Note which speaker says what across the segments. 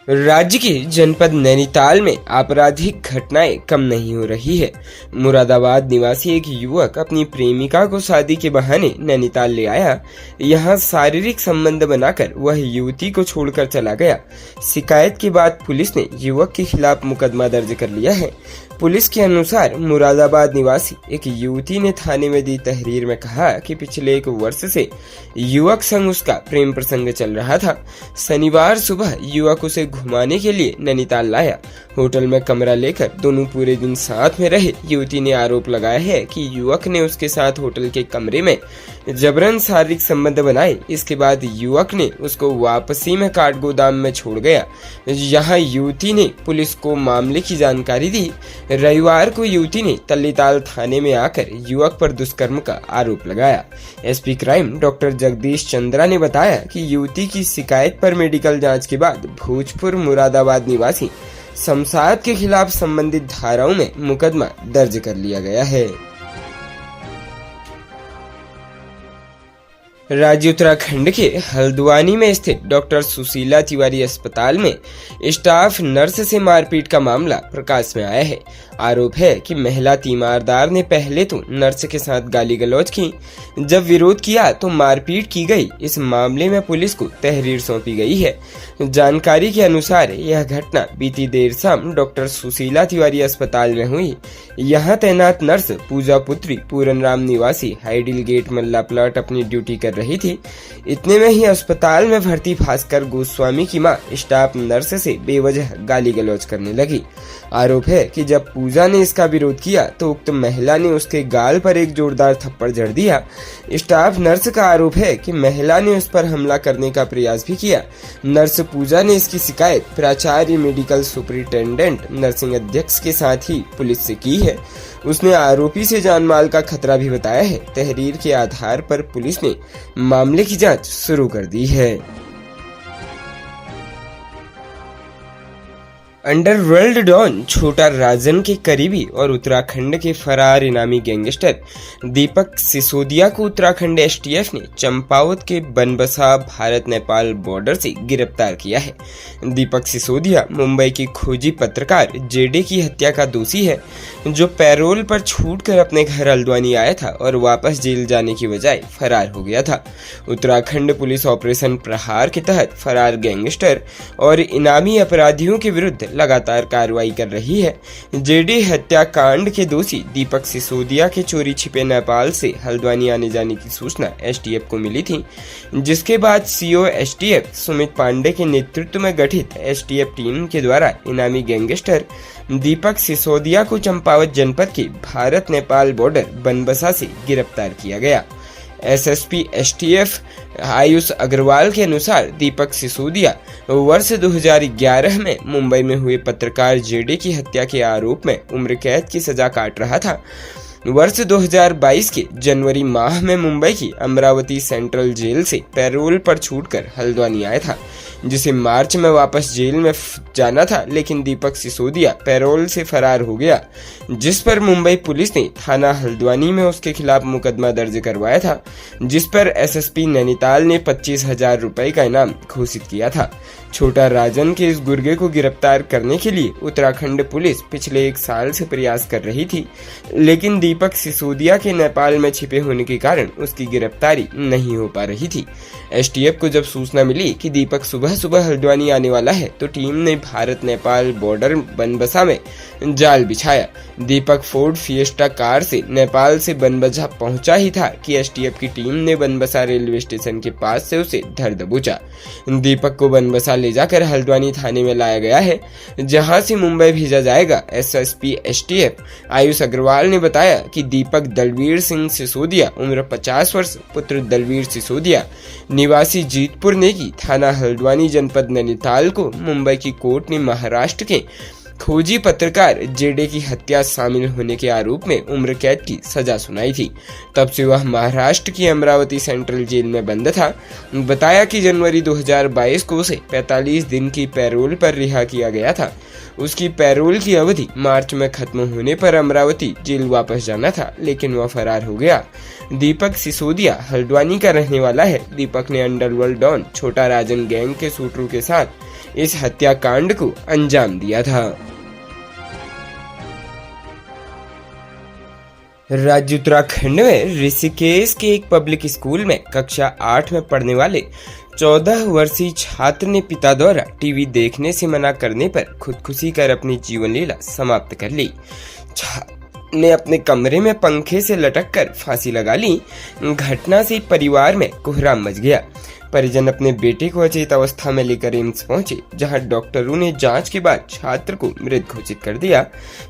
Speaker 1: राज्य के जनपद नैनीताल में आपराधिक घटनाएं कम नहीं हो रही है। मुरादाबाद निवासी एक युवक अपनी प्रेमिका को शादी के बहाने नैनीताल ले आया। यहां शारीरिक संबंध बनाकर वह युवती को छोड़कर चला गया। शिकायत के बाद पुलिस ने युवक के खिलाफ मुकदमा दर्ज कर लिया है। पुलिस के अनुसार मुरादाबाद निवासी एक युवती ने थाने में दी तहरीर में कहा कि पिछले 1 वर्ष से युवक संग उसका प्रेम प्रसंग चल रहा था। शनिवार सुबह युवक उसे घुमाने के लिए नैनीताल लाया। होटल में कमरा लेकर दोनों पूरे दिन साथ में रहे। युवती ने आरोप लगाया है कि युवक ने उसके साथ होटल के कमरे में जबरन शारीरिक संबंध बनाए। इसके बाद युवक ने उसको वापसी में काठगोदाम में छोड़ गया। यहाँ युवती ने पुलिस को मामले की जानकारी दी। रविवार को युवती ने तल्लीताल थाने में आकर युवक पर दुष्कर्म का आरोप लगाया। SP crime doctor Jagdish Chandra ने बताया कि युवती की शिकायत पर मेडिकल जांच के बाद भोजपुर मुरादाबाद निवासी शमशाद के खिलाफ संबंधित धाराओं में मुकदमा दर्ज कर लिया गया है। राज्य उत्तराखंड के हल्द्वानी में स्थित डॉक्टर सुशीला तिवारी अस्पताल में स्टाफ नर्स से मारपीट का मामला प्रकाश में आया है। आरोप है कि महिला तीमारदार ने पहले तो नर्स के साथ गाली गलौज की, जब विरोध किया तो मारपीट की गई। इस मामले में पुलिस को तहरीर सौंपी गई है। जानकारी के अनुसार यह घटना बीती देर शाम डॉक्टर सुशीला तिवारी अस्पताल में हुई। यहाँ तैनात नर्स पूजा पुत्री पूरन राम निवासी हाइडिल गेट मल्ला प्लाट अपनी ड्यूटी कर रही थी। इतने में ही अस्पताल में भर्ती भास्कर गोस्वामी की मां स्टाफ नर्स से बेवजह गाली गलौज करने लगी। आरोप है कि जब पूजा ने इसका विरोध किया तो उक्त महिला ने उसके गाल पर एक जोरदार थप्पड़ जड़ दिया। स्टाफ नर्स का आरोप है कि महिला ने उस पर हमला करने का प्रयास भी किया। नर्स पूजा ने इसकी शिकायत प्राचार्य मेडिकल सुपरिटेंडेंट नर्सिंग अध्यक्ष के साथ ही पुलिस से की है। उसने आरोपी से जानमाल का खतरा भी बताया है। तहरीर के आधार पर पुलिस ने मामले की जांच शुरू कर दी है। अंडरवर्ल्ड डॉन छोटा राजन के करीबी और उत्तराखंड के फरार इनामी गैंगस्टर दीपक सिसोदिया को उत्तराखंड एसटीएफ ने चंपावत के बनबसा भारत नेपाल बॉर्डर से गिरफ्तार किया है। दीपक सिसोदिया मुंबई की खोजी पत्रकार जेडे की हत्या का दोषी है, जो पैरोल पर छूटकर अपने घर हल्द्वानी आया था और वापस जेल जाने की बजाय फरार हो गया था। उत्तराखंड पुलिस ऑपरेशन प्रहार के तहत फरार गैंगस्टर और इनामी अपराधियों के विरुद्ध लगातार कार्रवाई कर रही है। जेडी हत्याकांड के दोषी दीपक सिसोदिया के चोरी छिपे नेपाल से हल्द्वानी आने जाने की सूचना एसटीएफ को मिली थी, जिसके बाद सीओ एसटीएफ सुमित पांडे के नेतृत्व में गठित एसटीएफ टीम के द्वारा इनामी गैंगस्टर दीपक सिसोदिया को चंपावत जनपद के भारत नेपाल बॉर्डर बनबसा से गिरफ्तार किया गया। एसएसपी एसटीएफ आयुष अग्रवाल के अनुसार दीपक सिसोदिया वर्ष 2011 में मुंबई में हुए पत्रकार जेडे की हत्या के आरोप में उम्र कैद की सजा काट रहा था। वर्ष 2022 के जनवरी माह में मुंबई की अमरावती सेंट्रल जेल से पैरोल पर छूटकर हल्द्वानी आया था, जिसे मार्च में वापस जेल में जाना था, लेकिन दीपक सिसोदिया पैरोल से फरार हो गया, जिस पर मुंबई पुलिस ने थाना हल्द्वानी में उसके खिलाफ मुकदमा दर्ज करवाया था, जिस पर एसएसपी नैनीताल ने 25,000 रुपए का इनाम घोषित किया था। छोटा राजन के इस गुर्गे को गिरफ्तार करने के लिए उत्तराखंड पुलिस पिछले 1 साल से प्रयास कर रही थी, लेकिन दीपक सिसोदिया के नेपाल में छिपे होने के कारण उसकी गिरफ्तारी नहीं हो पा रही थी। एसटीएफ को जब सूचना मिली कि दीपक सुबह सुबह हल्द्वानी आने वाला है, तो टीम ने भारत नेपाल बॉर्डर बनबसा में जाल बिछाया। दीपक फोर्ड फिएस्टा कार से नेपाल से बनबसा पहुंचा ही था कि एसटीएफ की टीम ने बनबसा रेलवे स्टेशन के पास से उसे धर दबोचा। दीपक को बनबसा ले जाकर हल्द्वानी थाने में लाया गया है, जहां से मुंबई भेजा जाएगा। एसएसपी एसटीएफ आयुष अग्रवाल ने बताया कि दीपक दलवीर सिंह सिसोदिया उम्र 50 वर्ष पुत्र दलवीर सिसोदिया निवासी जीतपुर नेगी थाना हल्द्वानी जनपद नैनीताल को मुंबई की कोर्ट ने महाराष्ट्र के खोजी पत्रकार जेडे की हत्या शामिल होने के आरोप में उम्र कैद की सजा सुनाई थी। तब से वह महाराष्ट्र की अमरावती सेंट्रल जेल में बंद था। बताया कि जनवरी 2022 को उसे 45 दिन की पैरोल पर रिहा किया गया था। उसकी पैरोल की अवधि मार्च में खत्म होने पर अमरावती जेल वापस जाना था, लेकिन वह फरार हो गया। दीपक सिसोदिया हल्द्वानी का रहने वाला है। दीपक ने अंडरवर्ल्ड डॉन छोटा राजन गैंग के शूटरों के साथ इस हत्याकांड को अंजाम दिया था। राज्य उत्तराखंड में ऋषिकेश के एक पब्लिक स्कूल में कक्षा 8 में पढ़ने वाले 14 वर्षीय छात्र ने पिता द्वारा टीवी देखने से मना करने पर खुदकुशी कर अपनी जीवन लीला समाप्त कर ली। छात्र ने अपने कमरे में पंखे से लटक कर फांसी लगा ली। घटना से परिवार में कोहराम मच गया। परिजन अपने बेटे को अचेत अवस्था में लेकर एम्स पहुंचे, जहां डॉक्टरों ने जांच के बाद छात्र को मृत घोषित कर दिया।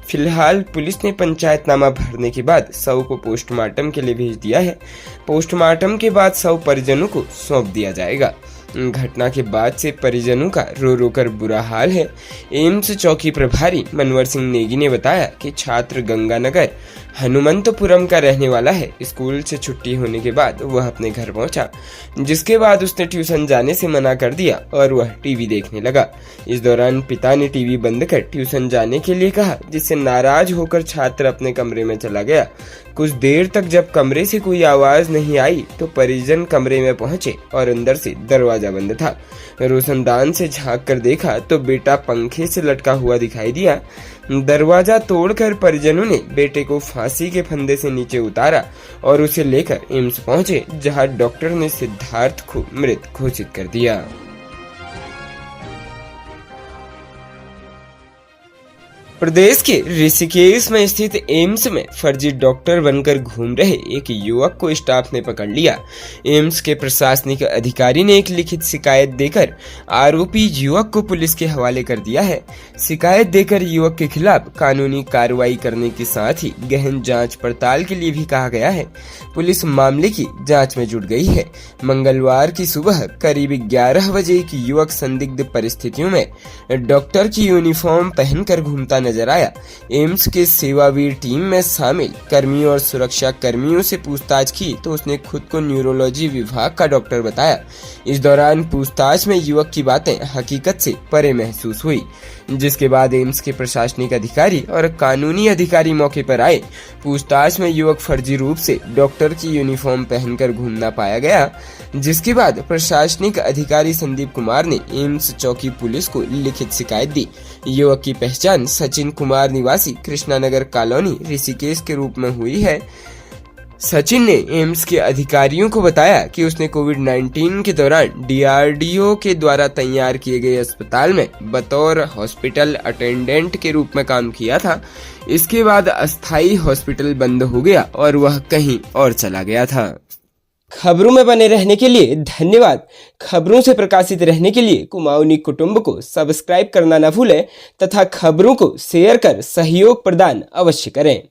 Speaker 1: फिलहाल पुलिस ने पंचायतनामा भरने के बाद शव को पोस्टमार्टम के लिए भेज दिया है। पोस्टमार्टम के बाद शव परिजनों को सौंप दिया जाएगा। घटना के बाद से परिजनों का रो रो कर बुरा हाल है। एम्स चौकी प्रभारी मनवर सिंह नेगी ने बताया कि छात्र गंगानगर हनुमंतपुरम का रहने वाला है। स्कूल से छुट्टी होने के बाद वह अपने घर पहुंचा, जिसके बाद उसने ट्यूशन जाने से मना कर दिया और वह टीवी देखने लगा। इस दौरान पिता ने टीवी बंद कर ट्यूशन जाने के लिए कहा, जिससे नाराज होकर छात्र अपने कमरे में चला गया। कुछ देर तक जब कमरे से कोई आवाज नहीं आई तो परिजन कमरे में पहुंचे और अंदर से दरवाजा बंद था। रोशनदान से झांक कर देखा तो बेटा पंखे से लटका हुआ दिखाई दिया। दरवाजा तोड़कर परिजनों ने बेटे को फांसी के फंदे से नीचे उतारा और उसे लेकर एम्स पहुंचे, जहां डॉक्टर ने सिद्धार्थ को मृत घोषित कर दिया। प्रदेश के ऋषिकेश में स्थित एम्स में फर्जी डॉक्टर बनकर घूम रहे एक युवक को स्टाफ ने पकड़ लिया। एम्स के प्रशासनिक अधिकारी ने एक लिखित शिकायत देकर आरोपी युवक को पुलिस के हवाले कर दिया है। शिकायत देकर युवक के खिलाफ कानूनी कार्रवाई करने के साथ ही गहन जांच पड़ताल के लिए भी कहा गया है। पुलिस मामले की जांच में जुट गई है। मंगलवार की सुबह करीब 11 बजे एक युवक संदिग्ध परिस्थितियों में डॉक्टर की यूनिफॉर्म पहनकर घूमता नजर आया। एम्स के सेवावीर टीम में शामिल कर्मियों और सुरक्षा कर्मियों से पूछताछ की तो उसने खुद को न्यूरोलॉजी विभाग का डॉक्टर बताया। इस दौरान पूछताछ में युवक की बातें हकीकत से परे महसूस हुई, जिसके बाद एम्स के प्रशासनिक अधिकारी और कानूनी अधिकारी मौके पर आए। पूछताछ में युवक फर्जी रूप से डॉक्टर की यूनिफॉर्म पहनकर घूमना पाया गया, जिसके बाद प्रशासनिक अधिकारी संदीप कुमार ने एम्स चौकी पुलिस को लिखित शिकायत दी। युवक की पहचान सचिन कुमार निवासी कृष्णानगर कॉलोनी ऋषिकेश के रूप में हुई है। सचिन ने एम्स के अधिकारियों को बताया कि उसने कोविड-19 के दौरान डीआरडीओ के द्वारा तैयार किए गए अस्पताल में बतौर हॉस्पिटल अटेंडेंट के रूप में काम किया था। इसके बाद अस्थायी हॉस्पिटल बंद हो गया और वह कहीं और चला गया था। खबरों में बने रहने के लिए धन्यवाद। खबरों से प्रकाशित रहने के लिए कुमाऊनी कुटुंब को सब्सक्राइब करना न भूलें तथा खबरों को शेयर कर सहयोग प्रदान अवश्य करें।